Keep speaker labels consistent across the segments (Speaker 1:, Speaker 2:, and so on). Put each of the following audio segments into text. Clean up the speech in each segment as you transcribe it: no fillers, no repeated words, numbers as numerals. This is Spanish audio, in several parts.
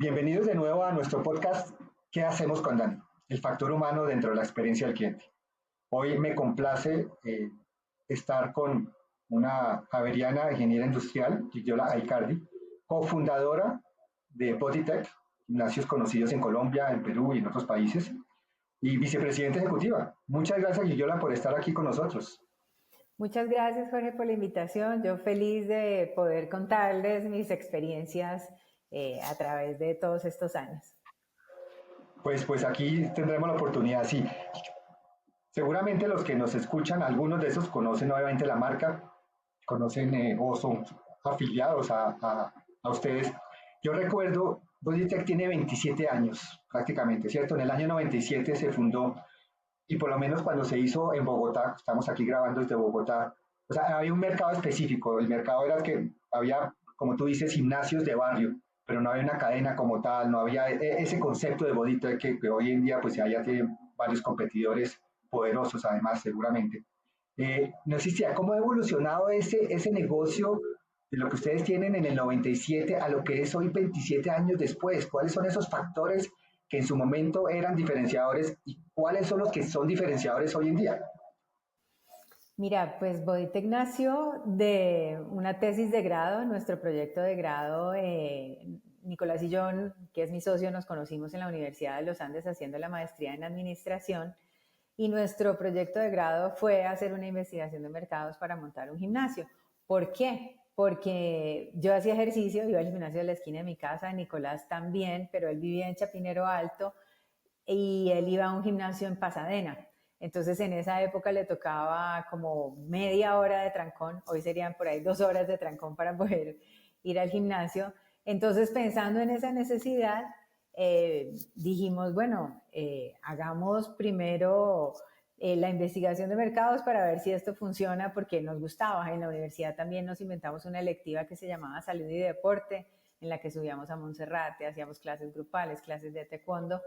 Speaker 1: Bienvenidos de nuevo a nuestro podcast ¿Qué hacemos con Dani? El factor humano dentro de la experiencia del cliente. Hoy me complace estar con una javeriana ingeniera industrial, Gigiola Aicardi, cofundadora de Bodytech, gimnasios conocidos en Colombia, en Perú y en otros países, y vicepresidenta ejecutiva. Muchas gracias, Gigiola, por estar aquí con nosotros.
Speaker 2: Muchas gracias, Jorge, por la invitación. Yo feliz de poder contarles mis experiencias a través de todos estos años.
Speaker 1: Pues aquí tendremos la oportunidad, sí. Seguramente los que nos escuchan, algunos de esos conocen obviamente la marca, conocen o son afiliados a ustedes. Yo recuerdo, Bodytech tiene 27 años prácticamente, ¿cierto? En el año 97 se fundó y por lo menos cuando se hizo en Bogotá, estamos aquí grabando desde Bogotá, o sea, había un mercado específico. El mercado era que había, como tú dices, gimnasios de barrio, pero no había una cadena como tal, no había ese concepto de Bodytech que hoy en día pues ya tiene varios competidores poderosos además seguramente. No existía. ¿Cómo ha evolucionado ese negocio de lo que ustedes tienen en el 97 a lo que es hoy 27 años después? ¿Cuáles son esos factores que en su momento eran diferenciadores y cuáles son los que son diferenciadores hoy en día?
Speaker 2: Mira, pues Bodytech nació de una tesis de grado, nuestro proyecto de grado. Nicolás y yo, que es mi socio, nos conocimos en la Universidad de los Andes haciendo la maestría en administración y nuestro proyecto de grado fue hacer una investigación de mercados para montar un gimnasio. ¿Por qué? Porque yo hacía ejercicio, iba al gimnasio de la esquina de mi casa, Nicolás también, pero él vivía en Chapinero Alto y él iba a un gimnasio en Pasadena. Entonces en esa época le tocaba como media hora de trancón, hoy serían por ahí 2 horas de trancón para poder ir al gimnasio. Entonces pensando en esa necesidad, dijimos, bueno, hagamos primero la investigación de mercados para ver si esto funciona porque nos gustaba. En la universidad también nos inventamos una electiva que se llamaba Salud y Deporte, en la que subíamos a Monserrate, hacíamos clases grupales, clases de taekwondo,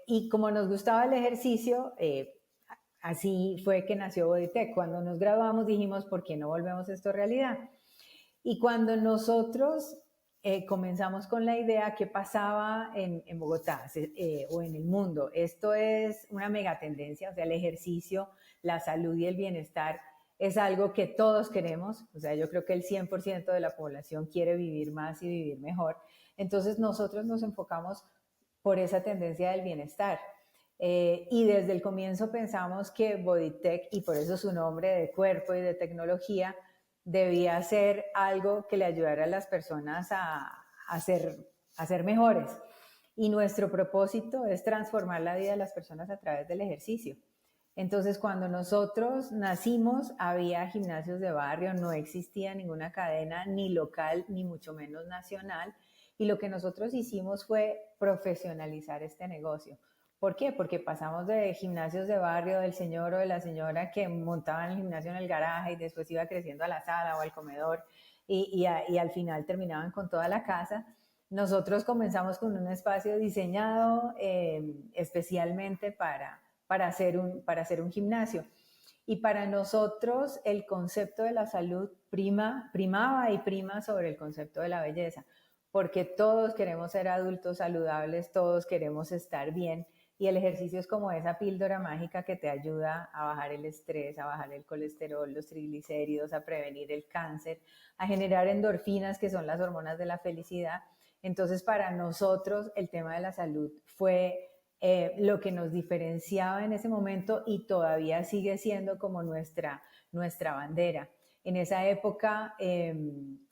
Speaker 2: y como nos gustaba el ejercicio, así fue que nació Bodytech. Cuando nos graduamos dijimos, ¿por qué no volvemos esto realidad? Y cuando nosotros comenzamos con la idea, ¿qué pasaba en Bogotá o en el mundo? Esto es una mega tendencia, o sea, el ejercicio, la salud y el bienestar es algo que todos queremos. O sea, yo creo que el 100% de la población quiere vivir más y vivir mejor. Entonces nosotros nos enfocamos por esa tendencia del bienestar. Y desde el comienzo pensamos que Bodytech, y por eso su nombre de cuerpo y de tecnología, debía ser algo que le ayudara a las personas a ser mejores. Y nuestro propósito es transformar la vida de las personas a través del ejercicio. Entonces, cuando nosotros nacimos, había gimnasios de barrio, no existía ninguna cadena, ni local, ni mucho menos nacional. Y lo que nosotros hicimos fue profesionalizar este negocio. ¿Por qué? Porque pasamos de gimnasios de barrio del señor o de la señora que montaban el gimnasio en el garaje y después iba creciendo a la sala o al comedor y al final terminaban con toda la casa. Nosotros comenzamos con un espacio diseñado especialmente para hacer un gimnasio. Y para nosotros el concepto de la salud primaba y prima sobre el concepto de la belleza, porque todos queremos ser adultos saludables, todos queremos estar bien, y el ejercicio es como esa píldora mágica que te ayuda a bajar el estrés, a bajar el colesterol, los triglicéridos, a prevenir el cáncer, a generar endorfinas, que son las hormonas de la felicidad. Entonces, para nosotros el tema de la salud fue lo que nos diferenciaba en ese momento y todavía sigue siendo como nuestra bandera. En esa época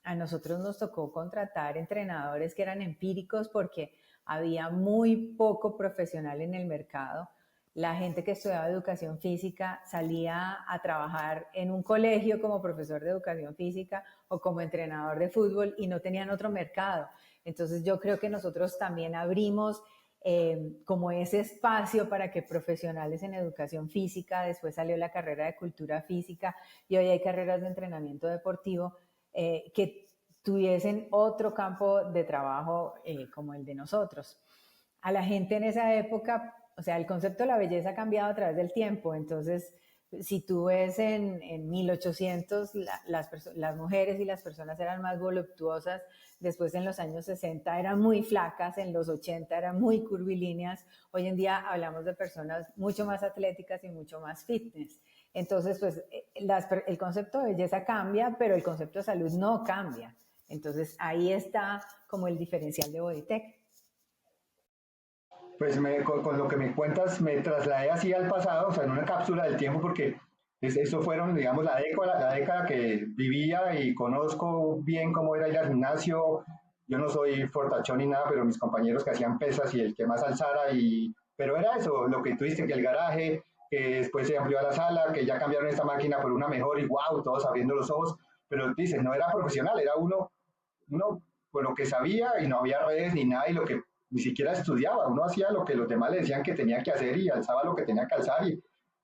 Speaker 2: a nosotros nos tocó contratar entrenadores que eran empíricos porque había muy poco profesional en el mercado. La gente que estudiaba educación física salía a trabajar en un colegio como profesor de educación física o como entrenador de fútbol y no tenían otro mercado. Entonces yo creo que nosotros también abrimos como ese espacio para que profesionales en educación física, después salió la carrera de cultura física y hoy hay carreras de entrenamiento deportivo que tuviesen otro campo de trabajo como el de nosotros. A la gente en esa época, o sea, el concepto de la belleza ha cambiado a través del tiempo, entonces Si tú ves en 1800, las mujeres y las personas eran más voluptuosas, después en los años 60 eran muy flacas, en los 80 eran muy curvilíneas, hoy en día hablamos de personas mucho más atléticas y mucho más fitness. Entonces, pues el concepto de belleza cambia, pero el concepto de salud no cambia. Entonces, ahí está como el diferencial de Bodytech.
Speaker 1: Pues con lo que me cuentas, me trasladé así al pasado, o sea, en una cápsula del tiempo, porque eso fueron, digamos, la década que vivía y conozco bien cómo era ir al gimnasio. Yo no soy fortachón ni nada, pero mis compañeros que hacían pesas y el que más alzara, pero era eso, lo que tú dijiste, que el garaje, que después se amplió a la sala, que ya cambiaron esta máquina por una mejor y wow, todos abriendo los ojos, pero dices, no era profesional, era uno por lo que sabía y no había redes ni nada y lo que ni siquiera estudiaba, uno hacía lo que los demás le decían que tenía que hacer y alzaba lo que tenía que alzar,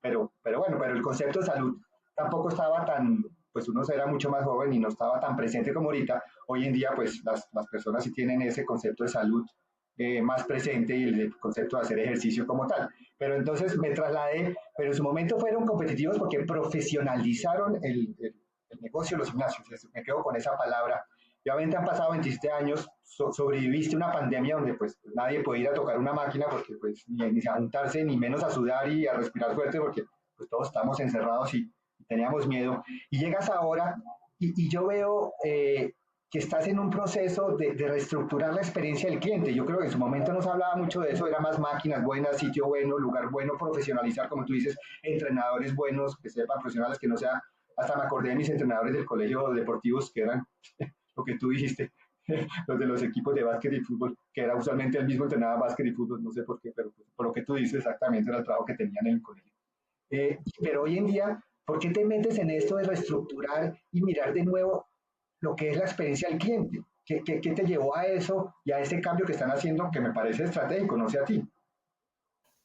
Speaker 1: pero bueno, pero el concepto de salud tampoco estaba tan, pues uno era mucho más joven y no estaba tan presente como ahorita. Hoy en día pues las personas sí tienen ese concepto de salud más presente y el concepto de hacer ejercicio como tal. Pero entonces me trasladé, pero en su momento fueron competitivos porque profesionalizaron el negocio de los gimnasios, me quedo con esa palabra. Y obviamente han pasado 27 años, sobreviviste una pandemia donde pues nadie podía ir a tocar una máquina porque pues ni a juntarse, ni menos a sudar y a respirar fuerte porque pues todos estamos encerrados y teníamos miedo. Y llegas ahora y yo veo que estás en un proceso de reestructurar la experiencia del cliente. Yo creo que en su momento no se hablaba mucho de eso, era más máquinas buenas, sitio bueno, lugar bueno, profesionalizar, como tú dices, entrenadores buenos, que sepan profesionales, que no sea, hasta me acordé de mis entrenadores del colegio deportivos que eran lo que tú dijiste, los de los equipos de básquet y fútbol, que era usualmente el mismo entrenador básquet y fútbol, no sé por qué, pero pues, por lo que tú dices exactamente era el trabajo que tenían en el colegio. Pero hoy en día, ¿por qué te metes en esto de reestructurar y mirar de nuevo lo que es la experiencia del cliente? ¿Qué te llevó a eso y a ese cambio que están haciendo que me parece estratégico, no sé a ti?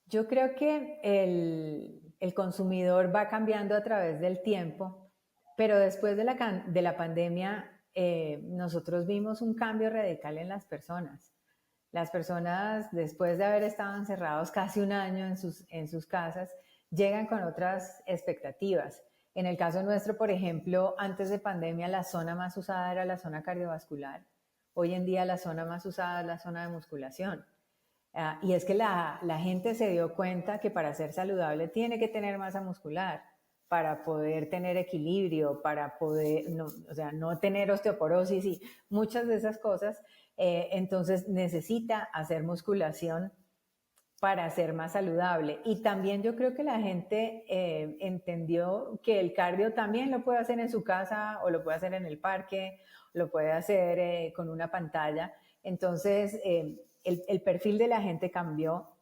Speaker 2: Yo creo que el consumidor va cambiando a través del tiempo, pero después de la pandemia nosotros vimos un cambio radical en las personas. Las personas, después de haber estado encerrados casi un año en sus casas, llegan con otras expectativas. En el caso nuestro, por ejemplo, antes de pandemia la zona más usada era la zona cardiovascular. Hoy en día la zona más usada es la zona de musculación. Y es que la gente se dio cuenta que para ser saludable tiene que tener masa muscular para poder tener equilibrio, para poder, no, o sea, no tener osteoporosis y muchas de esas cosas. Entonces necesita hacer musculación para ser más saludable. Y también yo creo que la gente entendió que el cardio también lo puede hacer en su casa o lo puede hacer en el parque, lo puede hacer con una pantalla. Entonces, el perfil de la gente cambió.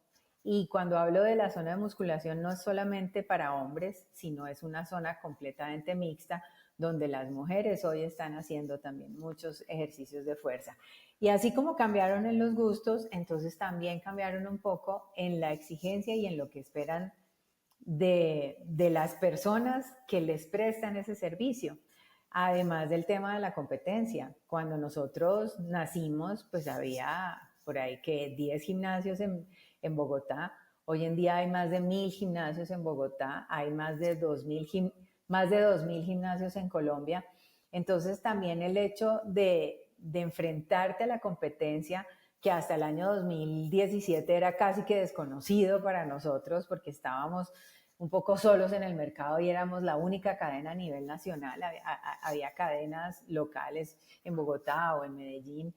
Speaker 2: Y cuando hablo de la zona de musculación, no es solamente para hombres, sino es una zona completamente mixta, donde las mujeres hoy están haciendo también muchos ejercicios de fuerza. Y así como cambiaron en los gustos, entonces también cambiaron un poco en la exigencia y en lo que esperan de las personas que les prestan ese servicio. Además del tema de la competencia. Cuando nosotros nacimos, pues había por ahí que 10 gimnasios en Bogotá. Hoy en día hay más de 1000 gimnasios en Bogotá, hay más de 2000 gimnasios en Colombia. Entonces también el hecho de enfrentarte a la competencia, que hasta el año 2017 era casi que desconocido para nosotros porque estábamos un poco solos en el mercado y éramos la única cadena a nivel nacional. Había cadenas locales en Bogotá o en Medellín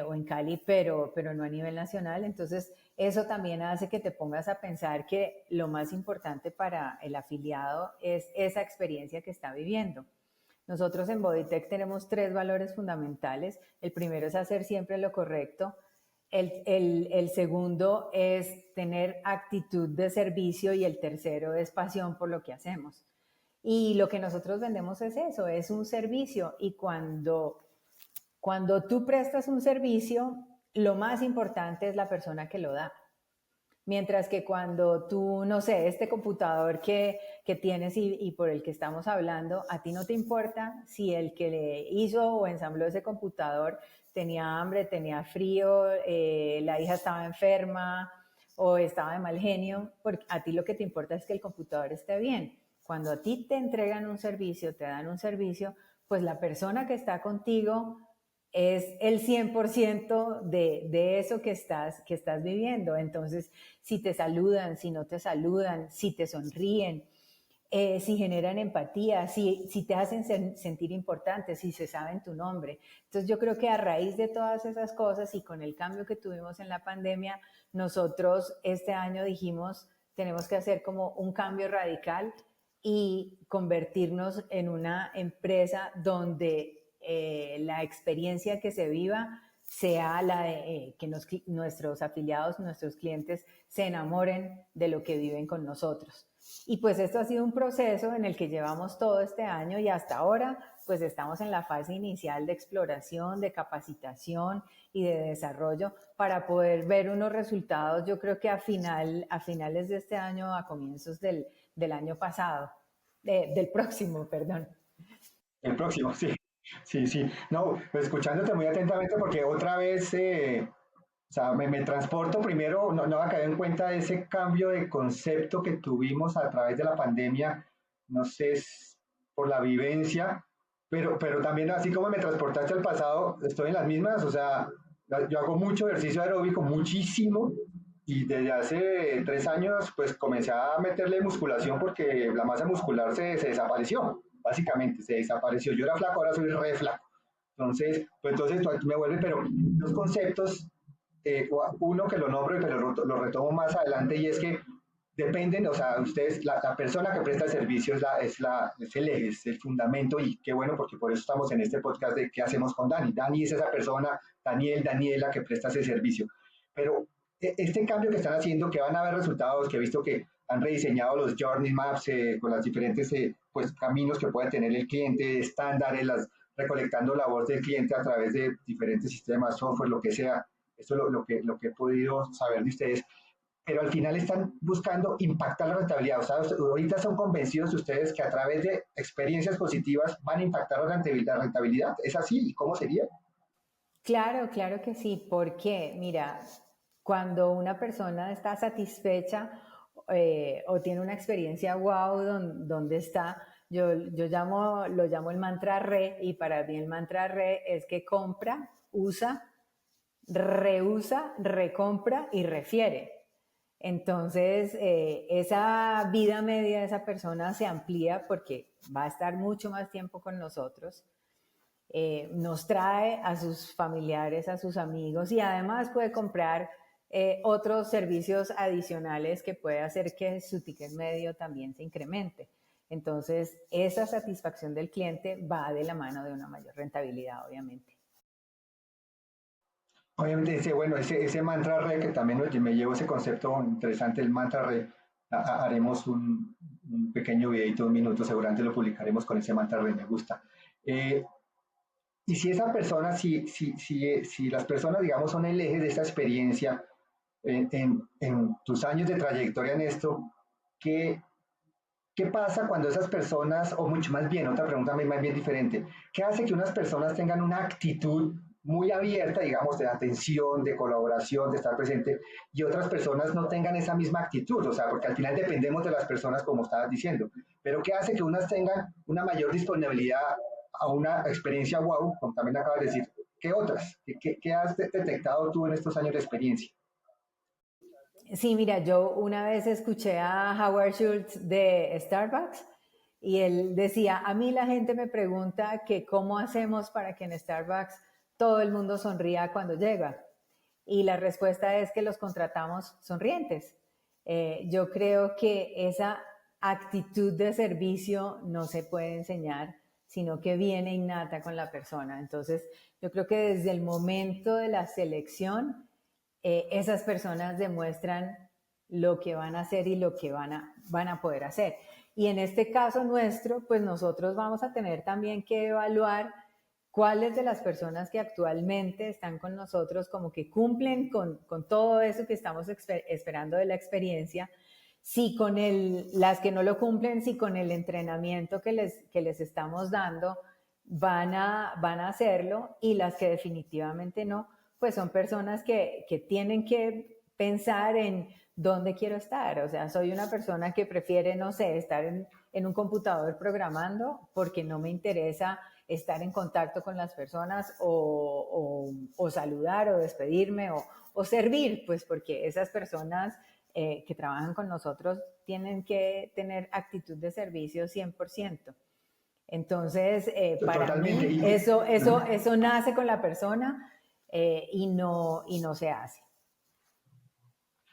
Speaker 2: o en Cali, pero no a nivel nacional. Entonces, eso también hace que te pongas a pensar que lo más importante para el afiliado es esa experiencia que está viviendo. Nosotros en Bodytech tenemos 3 valores fundamentales. El primero es hacer siempre lo correcto. El segundo es tener actitud de servicio y el tercero es pasión por lo que hacemos. Y lo que nosotros vendemos es eso, es un servicio. Y cuando tú prestas un servicio, lo más importante es la persona que lo da. Mientras que cuando tú, no sé, este computador que tienes y por el que estamos hablando, a ti no te importa si el que le hizo o ensambló ese computador tenía hambre, tenía frío, la hija estaba enferma o estaba de mal genio, porque a ti lo que te importa es que el computador esté bien. cuando a ti te entregan un servicio, te dan un servicio, pues la persona que está contigo es el 100% de eso que estás viviendo. Entonces, si te saludan, si no te saludan, si te sonríen, si generan empatía, si te hacen sentir importante, si se saben tu nombre. Entonces yo creo que a raíz de todas esas cosas y con el cambio que tuvimos en la pandemia, nosotros este año dijimos, tenemos que hacer como un cambio radical y convertirnos en una empresa donde la experiencia que se viva sea la de que nuestros afiliados, nuestros clientes se enamoren de lo que viven con nosotros. Y pues esto ha sido un proceso en el que llevamos todo este año y hasta ahora pues estamos en la fase inicial de exploración, de capacitación y de desarrollo para poder ver unos resultados, yo creo que a finales de este año, a comienzos del año pasado, del próximo, perdón.
Speaker 1: El próximo, sí. Sí, sí. No, pues escuchándote muy atentamente porque otra vez, o sea, me transporto primero, no va a caer en cuenta de ese cambio de concepto que tuvimos a través de la pandemia, no sé, es por la vivencia, pero también así como me transportaste al pasado, estoy en las mismas, o sea, yo hago mucho ejercicio aeróbico, muchísimo, y desde hace 3 años pues comencé a meterle musculación porque la masa muscular se desapareció, básicamente, se desapareció. Yo era flaco, ahora soy re flaco. Entonces, pues entonces me vuelve, pero los conceptos, uno que lo nombro y pero lo retomo más adelante y es que dependen, o sea, ustedes, la persona que presta el servicio es el eje, es el fundamento y qué bueno porque por eso estamos en este podcast de qué hacemos con Dani. Dani es esa persona, Daniela que presta ese servicio. Pero este cambio que están haciendo, que van a haber resultados, que he visto que han rediseñado los journey maps con los diferentes pues, caminos que puede tener el cliente, estándares, recolectando la voz del cliente a través de diferentes sistemas, software, lo que sea. Eso es lo que he podido saber de ustedes. Pero al final están buscando impactar la rentabilidad. O sea, ahorita son convencidos ustedes que a través de experiencias positivas van a impactar la rentabilidad. ¿Es así? ¿Y cómo sería?
Speaker 2: Claro, claro que sí, porque mira, cuando una persona está satisfecha o tiene una experiencia wow donde está, yo lo llamo el mantra RE y para mí el mantra RE es que compra, usa, reusa, recompra y refiere. Entonces, esa vida media de esa persona se amplía porque va a estar mucho más tiempo con nosotros. Nos trae a sus familiares, a sus amigos y además puede comprar otros servicios adicionales que puede hacer que su ticket medio también se incremente. Entonces, esa satisfacción del cliente va de la mano de una mayor rentabilidad, obviamente.
Speaker 1: Obviamente, bueno, ese mantra re, que también me llevo ese concepto interesante, el mantra re, haremos un pequeño videito, 1 minuto, seguramente lo publicaremos con ese mantra re, me gusta. Eh, y si esa persona, si las personas, digamos, son el eje de esta experiencia, en tus años de trayectoria en esto, ¿qué, ¿qué pasa cuando esas personas, o mucho más bien, otra pregunta más bien diferente, qué hace que unas personas tengan una actitud muy abierta, digamos, de atención, de colaboración, de estar presente, y otras personas no tengan esa misma actitud? O sea, porque al final dependemos de las personas, como estabas diciendo, pero qué hace que unas tengan una mayor disponibilidad a una experiencia wow, como también acabas de decir, que otras. ¿Qué has detectado tú en estos años de experiencia?
Speaker 2: Sí, mira, yo una vez escuché a Howard Schultz de Starbucks y él decía, a mí la gente me pregunta que cómo hacemos para que en Starbucks todo el mundo sonría cuando llega. Y la respuesta es que los contratamos sonrientes. Yo creo que esa actitud de servicio no se puede enseñar, sino que viene innata con la persona. Entonces, yo creo que desde el momento de la selección, esas personas demuestran lo que van a hacer y lo que van a poder hacer. Y en este caso nuestro, pues nosotros vamos a tener también que evaluar cuáles de las personas que actualmente están con nosotros como que cumplen con todo eso que estamos esperando de la experiencia, si con las que no lo cumplen, si con el entrenamiento que les estamos dando van a hacerlo, y las que definitivamente no, pues son personas que tienen que pensar en dónde quiero estar. O sea, soy una persona que prefiere, no sé, estar en un computador programando porque no me interesa estar en contacto con las personas o saludar o despedirme o servir, pues porque esas personas que trabajan con nosotros tienen que tener actitud de servicio 100%. Entonces, para
Speaker 1: Totalmente.
Speaker 2: mí, eso nace con la persona y no se hace.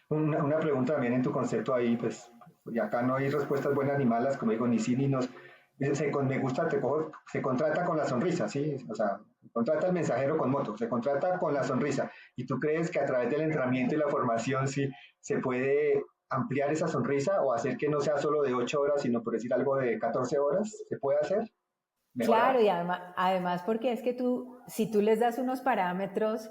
Speaker 1: Una pregunta también en tu concepto ahí, pues, y acá no hay respuestas buenas ni malas, como digo, ni sí ni no. Me gusta, se contrata con la sonrisa, ¿sí? O sea, contrata el mensajero con moto, se contrata con la sonrisa. ¿Y tú crees que a través del entrenamiento y la formación sí se puede ampliar esa sonrisa o hacer que no sea solo de 8 horas, sino por decir algo de 14 horas? ¿Se puede hacer?
Speaker 2: Claro,
Speaker 1: ¿Mejorar?
Speaker 2: y además porque es que si tú les das unos parámetros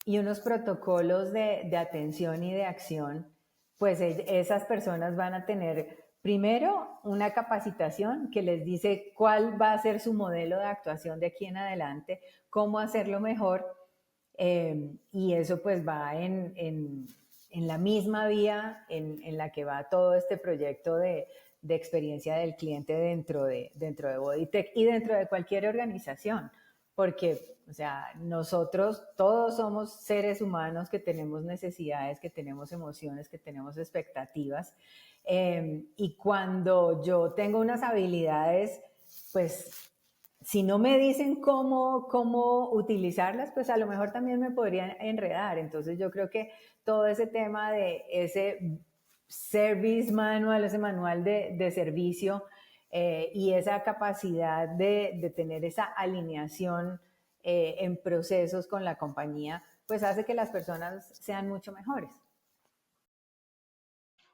Speaker 2: y unos protocolos de atención y de acción, pues esas personas van a tener primero una capacitación que les dice cuál va a ser su modelo de actuación de aquí en adelante, cómo hacerlo mejor, y eso pues va en la misma vía en la que va todo este proyecto de experiencia del cliente dentro de Bodytech y dentro de cualquier organización, porque, o sea, nosotros todos somos seres humanos que tenemos necesidades, que tenemos emociones, que tenemos expectativas, y cuando yo tengo unas habilidades, pues si no me dicen cómo utilizarlas, pues a lo mejor también me podrían enredar. Entonces yo creo que todo ese tema de ese service manual, ese manual de servicio y esa capacidad de tener esa alineación en procesos con la compañía, pues hace que las personas sean mucho mejores.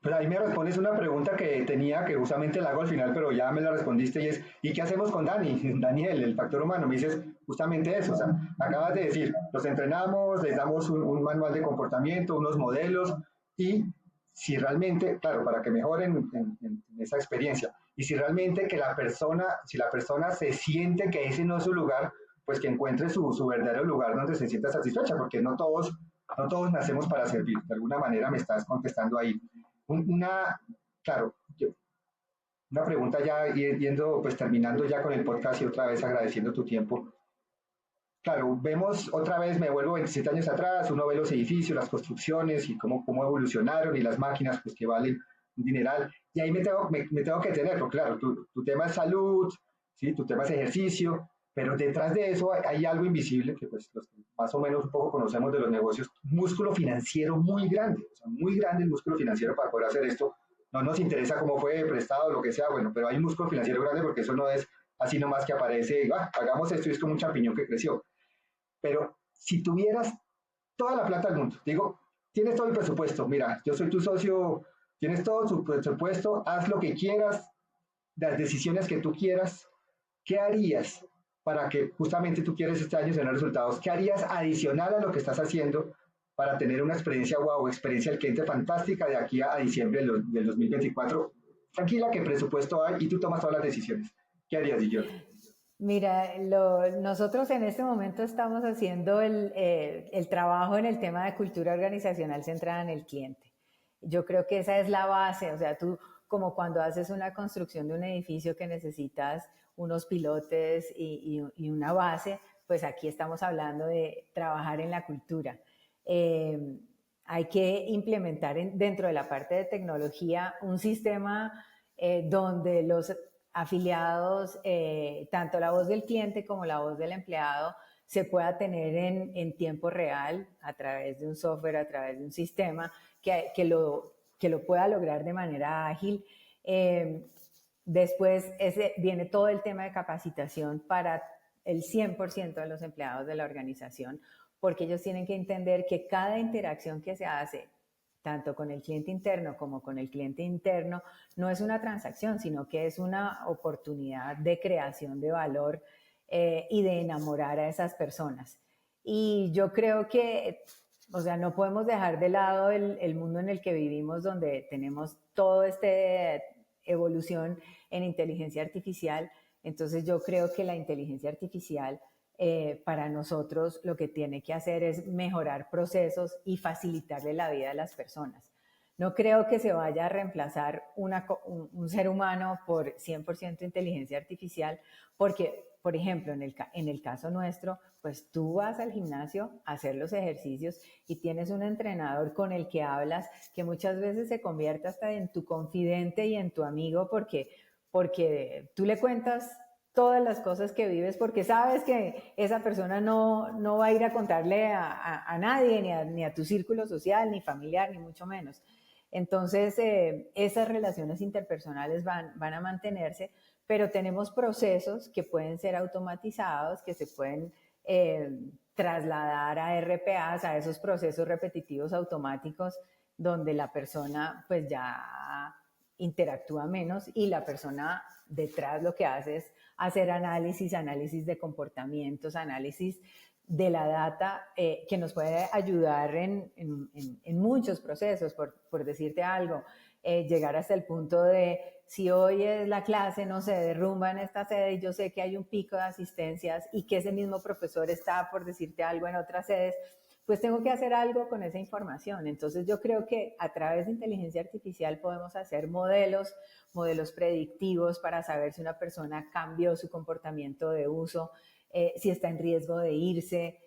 Speaker 1: Pues ahí me respondes una pregunta que tenía, que justamente la hago al final, pero ya me la respondiste y es, ¿y qué hacemos con Dani? Daniel, el factor humano. Me dices justamente eso, o sea, acabas de decir, los entrenamos, les damos un manual de comportamiento, unos modelos y si realmente, claro, para que mejoren en esa experiencia, y si realmente que si la persona se siente que ese no es su lugar, pues que encuentre su verdadero lugar donde se sienta satisfecha, porque no todos nacemos para servir. De alguna manera me estás contestando ahí. Una, claro, una pregunta ya yendo, pues terminando ya con el podcast y otra vez agradeciendo tu tiempo. Claro, vemos otra vez, me vuelvo 27 años atrás, uno ve los edificios, las construcciones y cómo evolucionaron y las máquinas pues que valen un dineral. Y ahí me tengo que tener, porque claro, tu tema es salud, ¿sí? Tu tema es ejercicio, pero detrás de eso hay algo invisible que pues los que más o menos un poco conocemos de los negocios, músculo financiero muy grande, o sea, muy grande el músculo financiero para poder hacer esto. No nos interesa cómo fue prestado, lo que sea, bueno, pero hay un músculo financiero grande porque eso no es así nomás que aparece, hagamos esto y es como un champiñón que creció. Pero si tuvieras toda la plata del mundo, digo, tienes todo el presupuesto, mira, yo soy tu socio, tienes todo tu presupuesto, haz lo que quieras, las decisiones que tú quieras, ¿qué harías para que justamente tú quieres este año tener resultados? ¿Qué harías adicional a lo que estás haciendo para tener una experiencia wow, experiencia del cliente fantástica de aquí a diciembre del 2024? Tranquila, que presupuesto hay y tú tomas todas las decisiones. ¿Qué harías, Guillermo?
Speaker 2: Mira, nosotros en este momento estamos haciendo el trabajo en el tema de cultura organizacional centrada en el cliente. Yo creo que esa es la base, o sea, tú como cuando haces una construcción de un edificio que necesitas unos pilotes y una base, pues aquí estamos hablando de trabajar en la cultura. Hay que implementar dentro de la parte de tecnología un sistema donde los afiliados, tanto la voz del cliente como la voz del empleado, se pueda tener en tiempo real a través de un software, a través de un sistema que lo pueda lograr de manera ágil. Después viene todo el tema de capacitación para el 100% de los empleados de la organización, porque ellos tienen que entender que cada interacción que se hace tanto con el cliente interno como con el cliente interno, no es una transacción, sino que es una oportunidad de creación de valor y de enamorar a esas personas. Y yo creo que, o sea, no podemos dejar de lado el mundo en el que vivimos, donde tenemos toda esta evolución en inteligencia artificial. Entonces yo creo que la inteligencia artificial para nosotros lo que tiene que hacer es mejorar procesos y facilitarle la vida a las personas. No creo que se vaya a reemplazar un ser humano por 100% inteligencia artificial, porque, por ejemplo, en el caso nuestro, pues tú vas al gimnasio a hacer los ejercicios y tienes un entrenador con el que hablas que muchas veces se convierte hasta en tu confidente y en tu amigo porque tú le cuentas todas las cosas que vives porque sabes que esa persona no va a ir a contarle a nadie, ni a tu círculo social, ni familiar, ni mucho menos. Entonces, esas relaciones interpersonales van a mantenerse, pero tenemos procesos que pueden ser automatizados, que se pueden trasladar a RPAs, a esos procesos repetitivos automáticos, donde la persona pues ya interactúa menos y la persona detrás lo que hace es hacer análisis de comportamientos, análisis de la data que nos puede ayudar en muchos procesos, por decirte algo, llegar hasta el punto de si hoy es la clase, no se derrumba en esta sede y yo sé que hay un pico de asistencias y que ese mismo profesor está, por decirte algo, en otras sedes, pues tengo que hacer algo con esa información. Entonces yo creo que a través de inteligencia artificial podemos hacer modelos predictivos para saber si una persona cambió su comportamiento de uso, si está en riesgo de irse.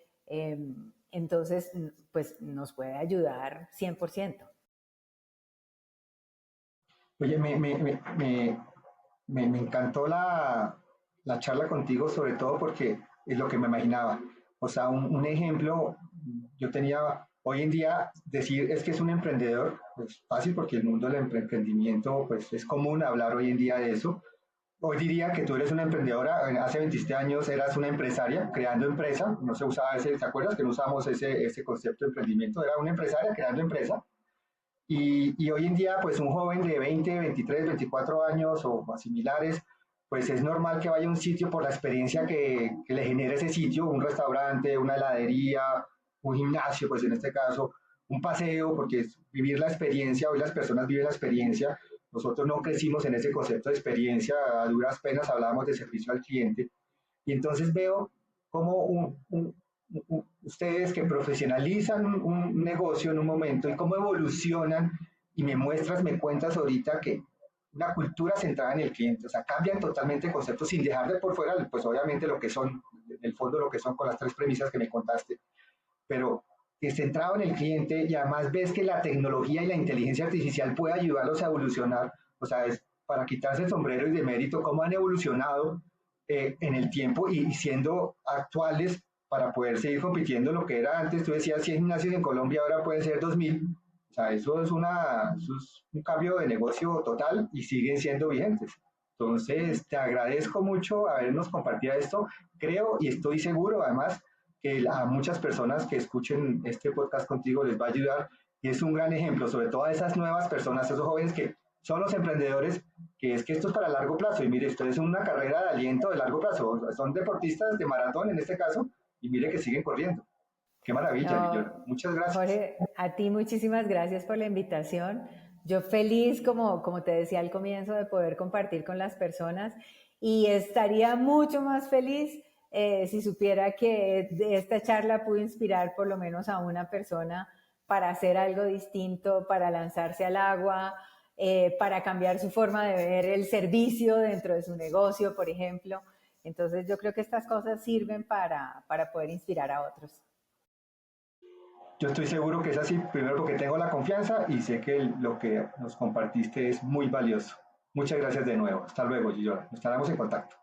Speaker 2: Entonces, pues nos puede ayudar 100%.
Speaker 1: Oye, me encantó la charla contigo, sobre todo porque es lo que me imaginaba. O sea, un ejemplo, yo tenía, hoy en día, decir es que es un emprendedor, pues fácil porque el mundo del emprendimiento, pues es común hablar hoy en día de eso. Hoy diría que tú eres una emprendedora, hace 27 años eras una empresaria creando empresa, no se usaba ese, ¿te acuerdas que no usamos ese concepto de emprendimiento? Era una empresaria creando empresa. Y hoy en día, pues un joven de 20, 23, 24 años o similares, pues es normal que vaya a un sitio por la experiencia que le genere ese sitio, un restaurante, una heladería, un gimnasio, pues en este caso, un paseo, porque es vivir la experiencia, hoy las personas viven la experiencia, nosotros no crecimos en ese concepto de experiencia, a duras penas hablábamos de servicio al cliente, y entonces veo como ustedes que profesionalizan un negocio en un momento y cómo evolucionan y me cuentas ahorita que una cultura centrada en el cliente, o sea, cambian totalmente el concepto sin dejar de por fuera, pues obviamente lo que son, en el fondo lo que son con las tres premisas que me contaste, pero que centrado en el cliente y además ves que la tecnología y la inteligencia artificial puede ayudarlos a evolucionar, o sea, es para quitarse el sombrero y de mérito, cómo han evolucionado en el tiempo y siendo actuales para poder seguir compitiendo lo que era antes. Tú decías 100 gimnasios en Colombia, ahora pueden ser 2000. O sea, eso es un cambio de negocio total y siguen siendo vigentes. Entonces, te agradezco mucho habernos compartido esto. Creo y estoy seguro, además, que a muchas personas que escuchen este podcast contigo les va a ayudar y es un gran ejemplo, sobre todo a esas nuevas personas, esos jóvenes que son los emprendedores, que es que esto es para largo plazo y mire, esto es una carrera de aliento de largo plazo, son deportistas de maratón en este caso y mire que siguen corriendo. Qué maravilla,
Speaker 2: No,
Speaker 1: Lilian. Muchas gracias.
Speaker 2: Jorge, a ti muchísimas gracias por la invitación. Yo feliz, como te decía al comienzo, de poder compartir con las personas y estaría mucho más feliz si supiera que de esta charla pude inspirar por lo menos a una persona para hacer algo distinto, para lanzarse al agua, para cambiar su forma de ver el servicio dentro de su negocio, por ejemplo. Entonces yo creo que estas cosas sirven para poder inspirar a otros.
Speaker 1: Yo estoy seguro que es así, primero porque tengo la confianza y sé que lo que nos compartiste es muy valioso. Muchas gracias de nuevo. Hasta luego, Gillola. Estaremos en contacto.